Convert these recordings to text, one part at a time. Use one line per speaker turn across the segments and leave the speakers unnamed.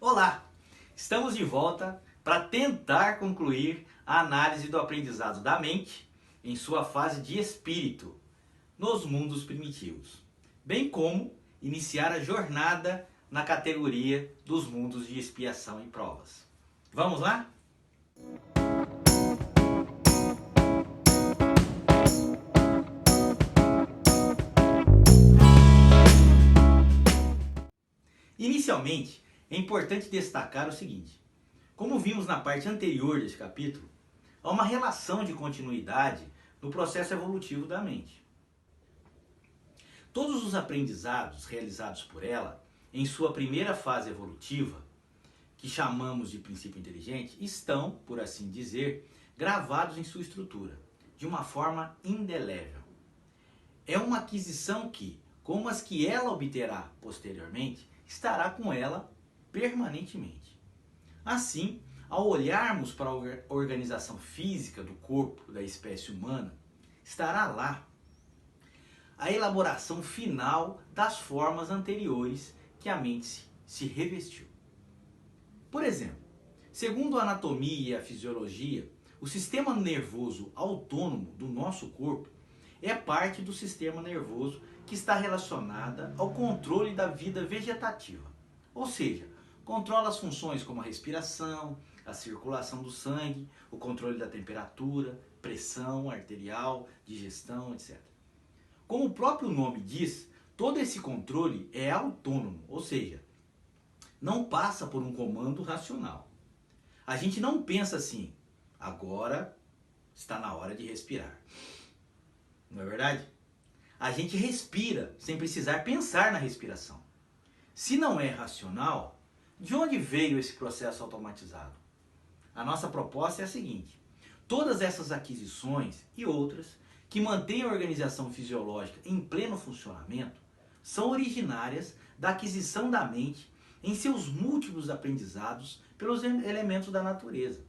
Olá! Estamos de volta para tentar concluir a análise do aprendizado da mente em sua fase de espírito nos mundos primitivos, bem como iniciar a jornada na categoria dos mundos de expiação e provas. Vamos lá? Inicialmente, é importante destacar o seguinte: como vimos na parte anterior desse capítulo, há uma relação de continuidade no processo evolutivo da mente. Todos os aprendizados realizados por ela em sua primeira fase evolutiva, que chamamos de princípio inteligente, estão, por assim dizer, gravados em sua estrutura, de uma forma indelével. É uma aquisição que, como as que ela obterá posteriormente, estará com ela permanentemente. Assim, ao olharmos para a organização física do corpo da espécie humana, estará lá a elaboração final das formas anteriores que a mente se revestiu. Por exemplo, segundo a anatomia e a fisiologia, o sistema nervoso autônomo do nosso corpo é parte do sistema nervoso que está relacionada ao controle da vida vegetativa. Ou seja, controla as funções como a respiração, a circulação do sangue, o controle da temperatura, pressão arterial, digestão, etc. Como o próprio nome diz, todo esse controle é autônomo, ou seja, não passa por um comando racional. A gente não pensa assim: agora está na hora de respirar. Não é verdade? A gente respira sem precisar pensar na respiração. Se não é racional, de onde veio esse processo automatizado? A nossa proposta é a seguinte: todas essas aquisições e outras que mantêm a organização fisiológica em pleno funcionamento são originárias da aquisição da mente em seus múltiplos aprendizados pelos elementos da natureza.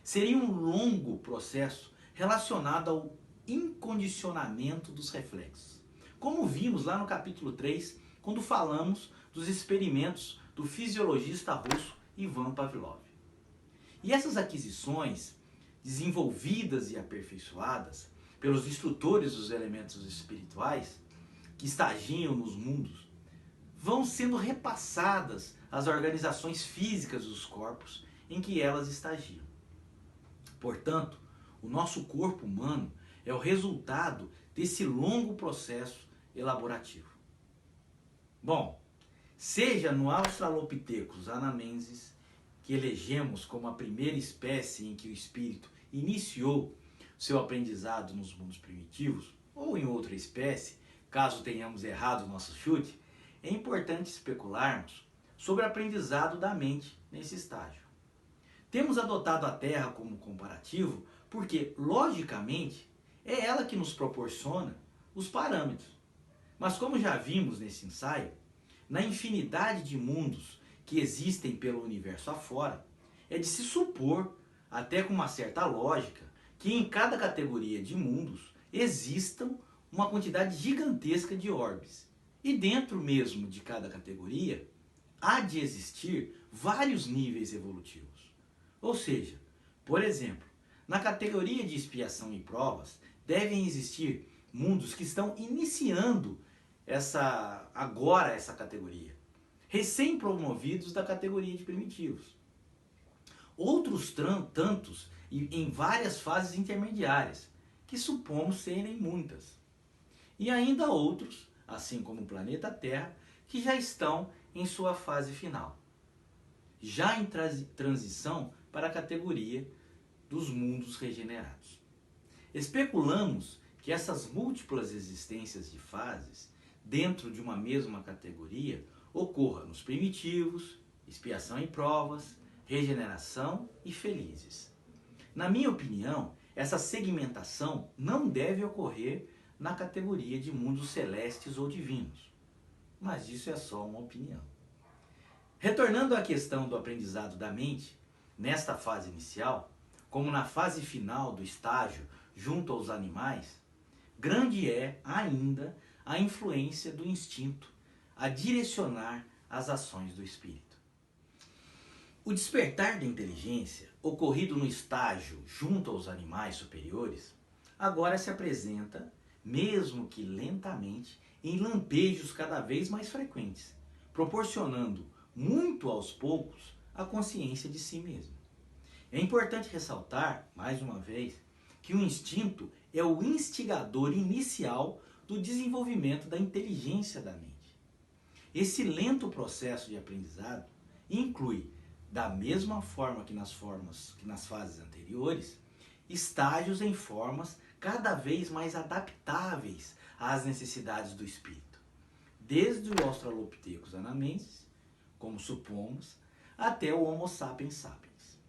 Seria um longo processo relacionado ao incondicionamento dos reflexos, como vimos lá no capítulo 3, quando falamos dos experimentos do fisiologista russo Ivan Pavlov. E essas aquisições, desenvolvidas e aperfeiçoadas pelos instrutores dos elementos espirituais que estagiam nos mundos, vão sendo repassadas às organizações físicas dos corpos em que elas estagiam. Portanto, o nosso corpo humano é o resultado desse longo processo elaborativo. Bom, seja no Australopithecus anamensis, que elegemos como a primeira espécie em que o espírito iniciou seu aprendizado nos mundos primitivos, ou em outra espécie, caso tenhamos errado o nosso chute, é importante especularmos sobre o aprendizado da mente nesse estágio. Temos adotado a Terra como comparativo porque, logicamente, é ela que nos proporciona os parâmetros. Mas como já vimos nesse ensaio, na infinidade de mundos que existem pelo universo afora, é de se supor, até com uma certa lógica, que em cada categoria de mundos existam uma quantidade gigantesca de orbes. E dentro mesmo de cada categoria, há de existir vários níveis evolutivos. Ou seja, por exemplo, na categoria de expiação e provas, devem existir mundos que estão iniciando essa categoria, recém-promovidos da categoria de primitivos. Outros tantos em várias fases intermediárias, que supomos serem muitas. E ainda outros, assim como o planeta Terra, que já estão em sua fase final, já em transição para a categoria dos mundos regenerados. Especulamos que essas múltiplas existências de fases dentro de uma mesma categoria ocorra nos primitivos, expiação e provas, regeneração e felizes. Na minha opinião, essa segmentação não deve ocorrer na categoria de mundos celestes ou divinos, mas isso é só uma opinião. Retornando à questão do aprendizado da mente, nesta fase inicial, como na fase final do estágio junto aos animais, grande é ainda a influência do instinto a direcionar as ações do espírito. O despertar da inteligência, ocorrido no estágio junto aos animais superiores, agora se apresenta, mesmo que lentamente, em lampejos cada vez mais frequentes, proporcionando muito aos poucos a consciência de si mesmo. É importante ressaltar, mais uma vez, que o instinto é o instigador inicial do desenvolvimento da inteligência da mente. Esse lento processo de aprendizado inclui, da mesma forma que nas fases anteriores, estágios em formas cada vez mais adaptáveis às necessidades do espírito, desde o Australopithecus anamensis, como supomos, até o Homo sapiens sapiens.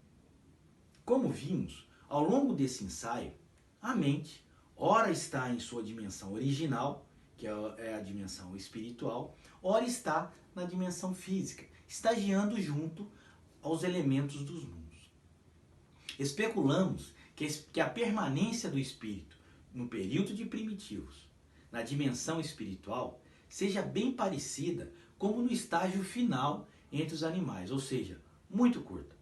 Como vimos, ao longo desse ensaio, a mente, ora está em sua dimensão original, que é a dimensão espiritual, ora está na dimensão física, estagiando junto aos elementos dos mundos. Especulamos que a permanência do espírito no período de primitivos, na dimensão espiritual, seja bem parecida como no estágio final entre os animais, ou seja, muito curta.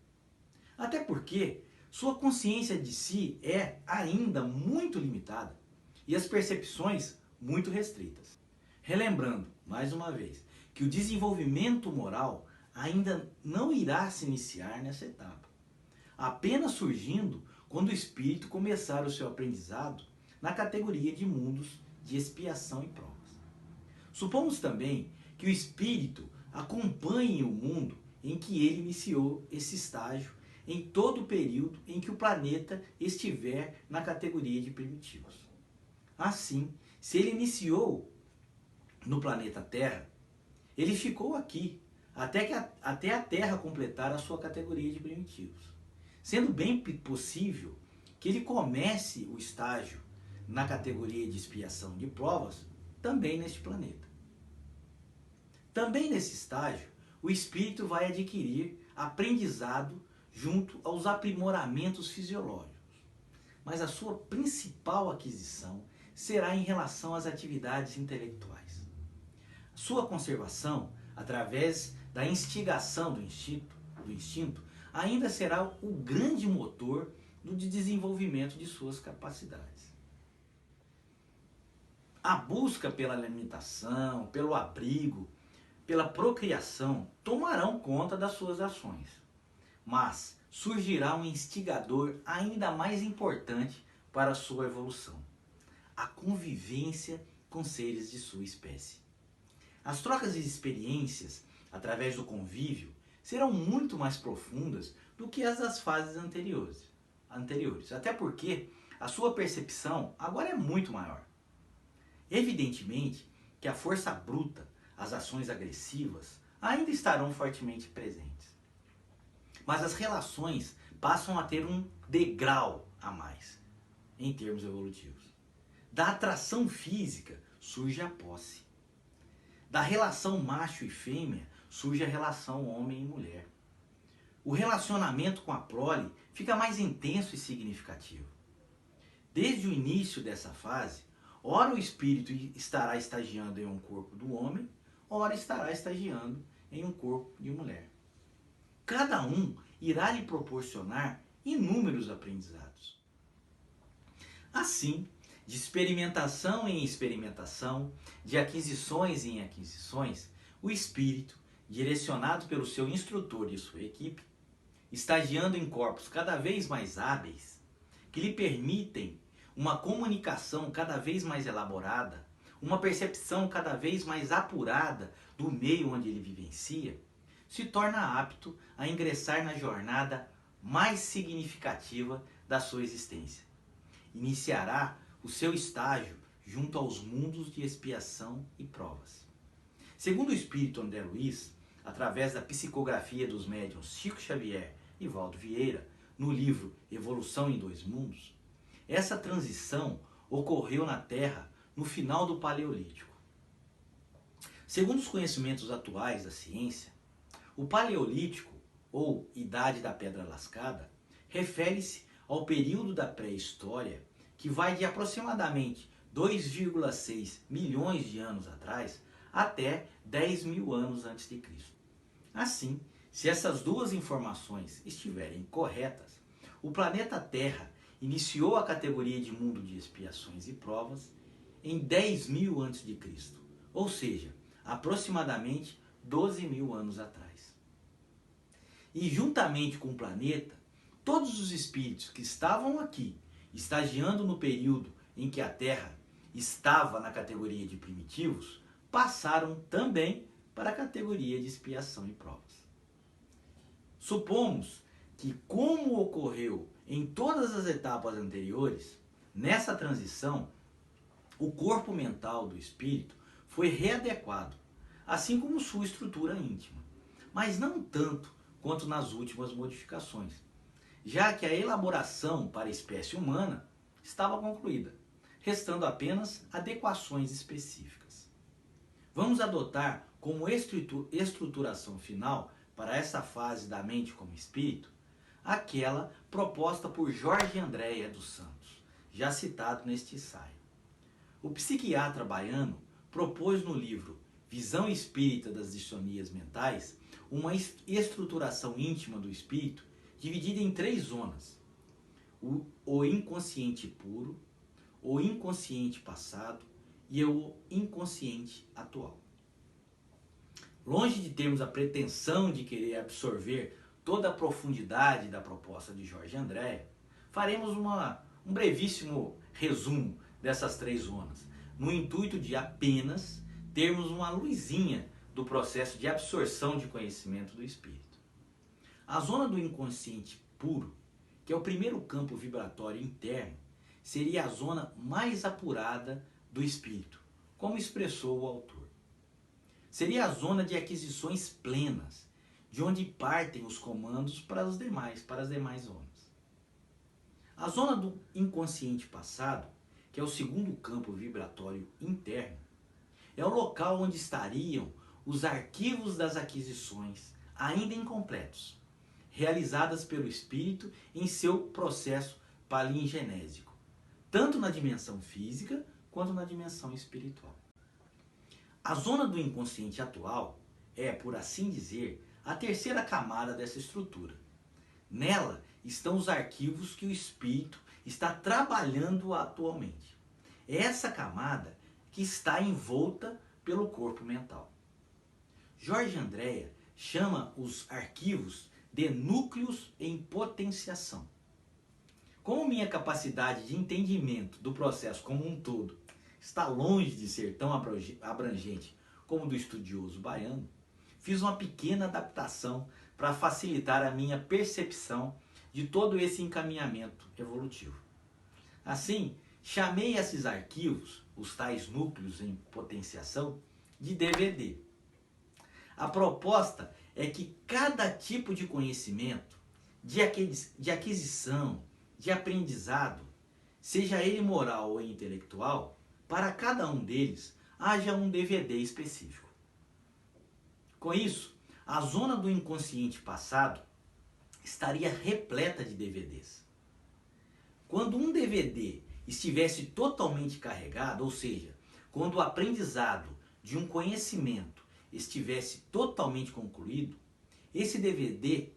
Até porque sua consciência de si é ainda muito limitada e as percepções muito restritas. Relembrando, mais uma vez, que o desenvolvimento moral ainda não irá se iniciar nessa etapa, apenas surgindo quando o espírito começar o seu aprendizado na categoria de mundos de expiação e provas. Supomos também que o espírito acompanhe o mundo em que ele iniciou esse estágio em todo o período em que o planeta estiver na categoria de primitivos. Assim, se ele iniciou no planeta Terra, ele ficou aqui até a Terra completar a sua categoria de primitivos. Sendo bem possível que ele comece o estágio na categoria de expiação de provas também neste planeta. Também nesse estágio, o espírito vai adquirir aprendizado junto aos aprimoramentos fisiológicos. Mas a sua principal aquisição será em relação às atividades intelectuais. Sua conservação, através da instigação do instinto, ainda será o grande motor do desenvolvimento de suas capacidades. A busca pela alimentação, pelo abrigo, pela procriação tomarão conta das suas ações. Mas surgirá um instigador ainda mais importante para a sua evolução: a convivência com seres de sua espécie. As trocas de experiências através do convívio serão muito mais profundas do que as das fases anteriores, até porque a sua percepção agora é muito maior. Evidentemente que a força bruta, as ações agressivas, ainda estarão fortemente presentes. Mas as relações passam a ter um degrau a mais, em termos evolutivos. Da atração física surge a posse. Da relação macho e fêmea surge a relação homem e mulher. O relacionamento com a prole fica mais intenso e significativo. Desde o início dessa fase, ora o espírito estará estagiando em um corpo do homem, ora estará estagiando em um corpo de mulher. Cada um irá lhe proporcionar inúmeros aprendizados. Assim, de experimentação em experimentação, de aquisições em aquisições, o espírito, direcionado pelo seu instrutor e sua equipe, estagiando em corpos cada vez mais hábeis, que lhe permitem uma comunicação cada vez mais elaborada, uma percepção cada vez mais apurada do meio onde ele vivencia, se torna apto a ingressar na jornada mais significativa da sua existência. Iniciará o seu estágio junto aos mundos de expiação e provas. Segundo o espírito André Luiz, através da psicografia dos médiuns Chico Xavier e Valdo Vieira, no livro Evolução em Dois Mundos, essa transição ocorreu na Terra no final do Paleolítico. Segundo os conhecimentos atuais da ciência, o Paleolítico, ou Idade da Pedra Lascada, refere-se ao período da pré-história que vai de aproximadamente 2,6 milhões de anos atrás até 10 mil anos antes de Cristo. Assim, Se essas duas informações estiverem corretas, o planeta Terra iniciou a categoria de mundo de expiações e provas em 10.000 a.C., ou seja, aproximadamente 12.000 anos atrás. E juntamente com o planeta, todos os espíritos que estavam aqui, estagiando no período em que a Terra estava na categoria de primitivos, passaram também para a categoria de expiação e provas. Supomos que, como ocorreu em todas as etapas anteriores, nessa transição, o corpo mental do espírito foi readequado, assim como sua estrutura íntima, mas não tanto quanto nas últimas modificações, já que a elaboração para a espécie humana estava concluída, restando apenas adequações específicas. Vamos adotar como estruturação final para essa fase da mente como espírito aquela proposta por Jorge Andréa dos Santos, já citado neste ensaio. O psiquiatra baiano propôs no livro Visão Espírita das Distonias Mentais uma estruturação íntima do espírito dividida em 3 zonas: o inconsciente puro, o inconsciente passado e o inconsciente atual. Longe de termos a pretensão de querer absorver toda a profundidade da proposta de Jorge Andréa, faremos um brevíssimo resumo dessas 3 zonas, no intuito de apenas termos uma luzinha do processo de absorção de conhecimento do espírito. A zona do inconsciente puro, que é o primeiro campo vibratório interno, seria a zona mais apurada do espírito, como expressou o autor. Seria a zona de aquisições plenas, de onde partem os comandos para as demais zonas. A zona do inconsciente passado, que é o segundo campo vibratório interno, é o local onde estariam os arquivos das aquisições ainda incompletos, realizadas pelo espírito em seu processo palingenésico, tanto na dimensão física quanto na dimensão espiritual. A zona do inconsciente atual é, por assim dizer, a terceira camada dessa estrutura. Nela estão os arquivos que o espírito está trabalhando atualmente. É essa camada que está envolta pelo corpo mental. Jorge Andréa chama os arquivos de núcleos em potenciação. Como minha capacidade de entendimento do processo como um todo está longe de ser tão abrangente como do estudioso baiano, fiz uma pequena adaptação para facilitar a minha percepção de todo esse encaminhamento evolutivo. Assim, chamei esses arquivos, os tais núcleos em potenciação, de DVD. A proposta é que cada tipo de conhecimento, de aquisição, de aprendizado, seja ele moral ou intelectual, para cada um deles haja um DVD específico. Com isso, a zona do inconsciente passado estaria repleta de DVDs. Quando um DVD estivesse totalmente carregado, ou seja, quando o aprendizado de um conhecimento estivesse totalmente concluído, esse DVD,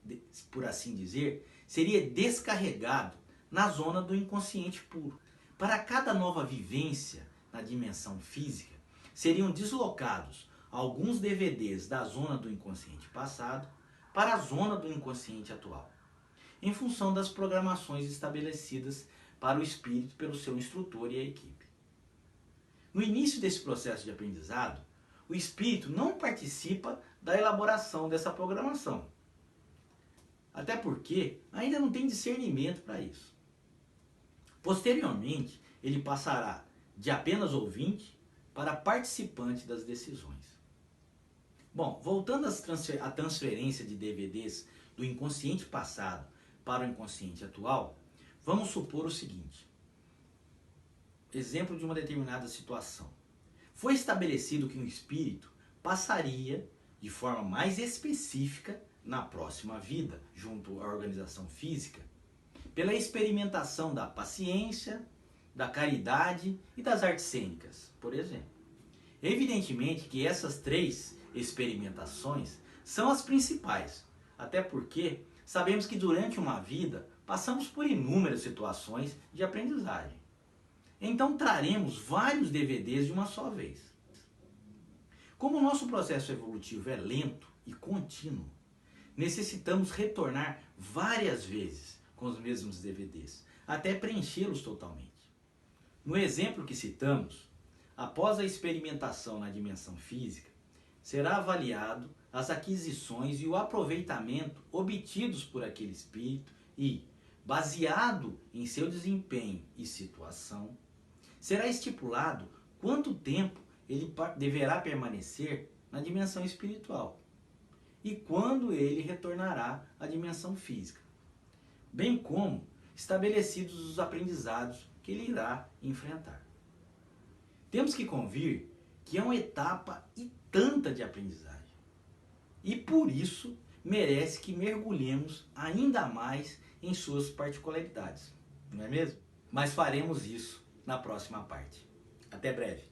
por assim dizer, seria descarregado na zona do inconsciente puro. Para cada nova vivência na dimensão física, seriam deslocados alguns DVDs da zona do inconsciente passado para a zona do inconsciente atual, em função das programações estabelecidas para o espírito pelo seu instrutor e a equipe. No início desse processo de aprendizado, o espírito não participa da elaboração dessa programação, até porque ainda não tem discernimento para isso. Posteriormente, ele passará de apenas ouvinte para participante das decisões. Bom, voltando à transferência de DVDs do inconsciente passado para o inconsciente atual, vamos supor o seguinte. Exemplo de uma determinada situação. Foi estabelecido que um espírito passaria de forma mais específica na próxima vida, junto à organização física, pela experimentação da paciência, da caridade e das artes cênicas, por exemplo. Evidentemente que essas 3 experimentações são as principais, Até porque sabemos que durante uma vida passamos por inúmeras situações de aprendizagem. Então traremos vários DVDs de uma só vez. Como o nosso processo evolutivo é lento e contínuo, necessitamos retornar várias vezes com os mesmos DVDs, até preenchê-los totalmente. No exemplo que citamos, após a experimentação na dimensão física, será avaliado as aquisições e o aproveitamento obtidos por aquele espírito e, baseado em seu desempenho e situação, será estipulado quanto tempo ele deverá permanecer na dimensão espiritual e quando ele retornará à dimensão física, bem como estabelecidos os aprendizados que ele irá enfrentar. Temos que convir que é uma etapa e tanta de aprendizagem, e por isso merece que mergulhemos ainda mais em suas particularidades, não é mesmo? Mas faremos isso na próxima parte. Até breve!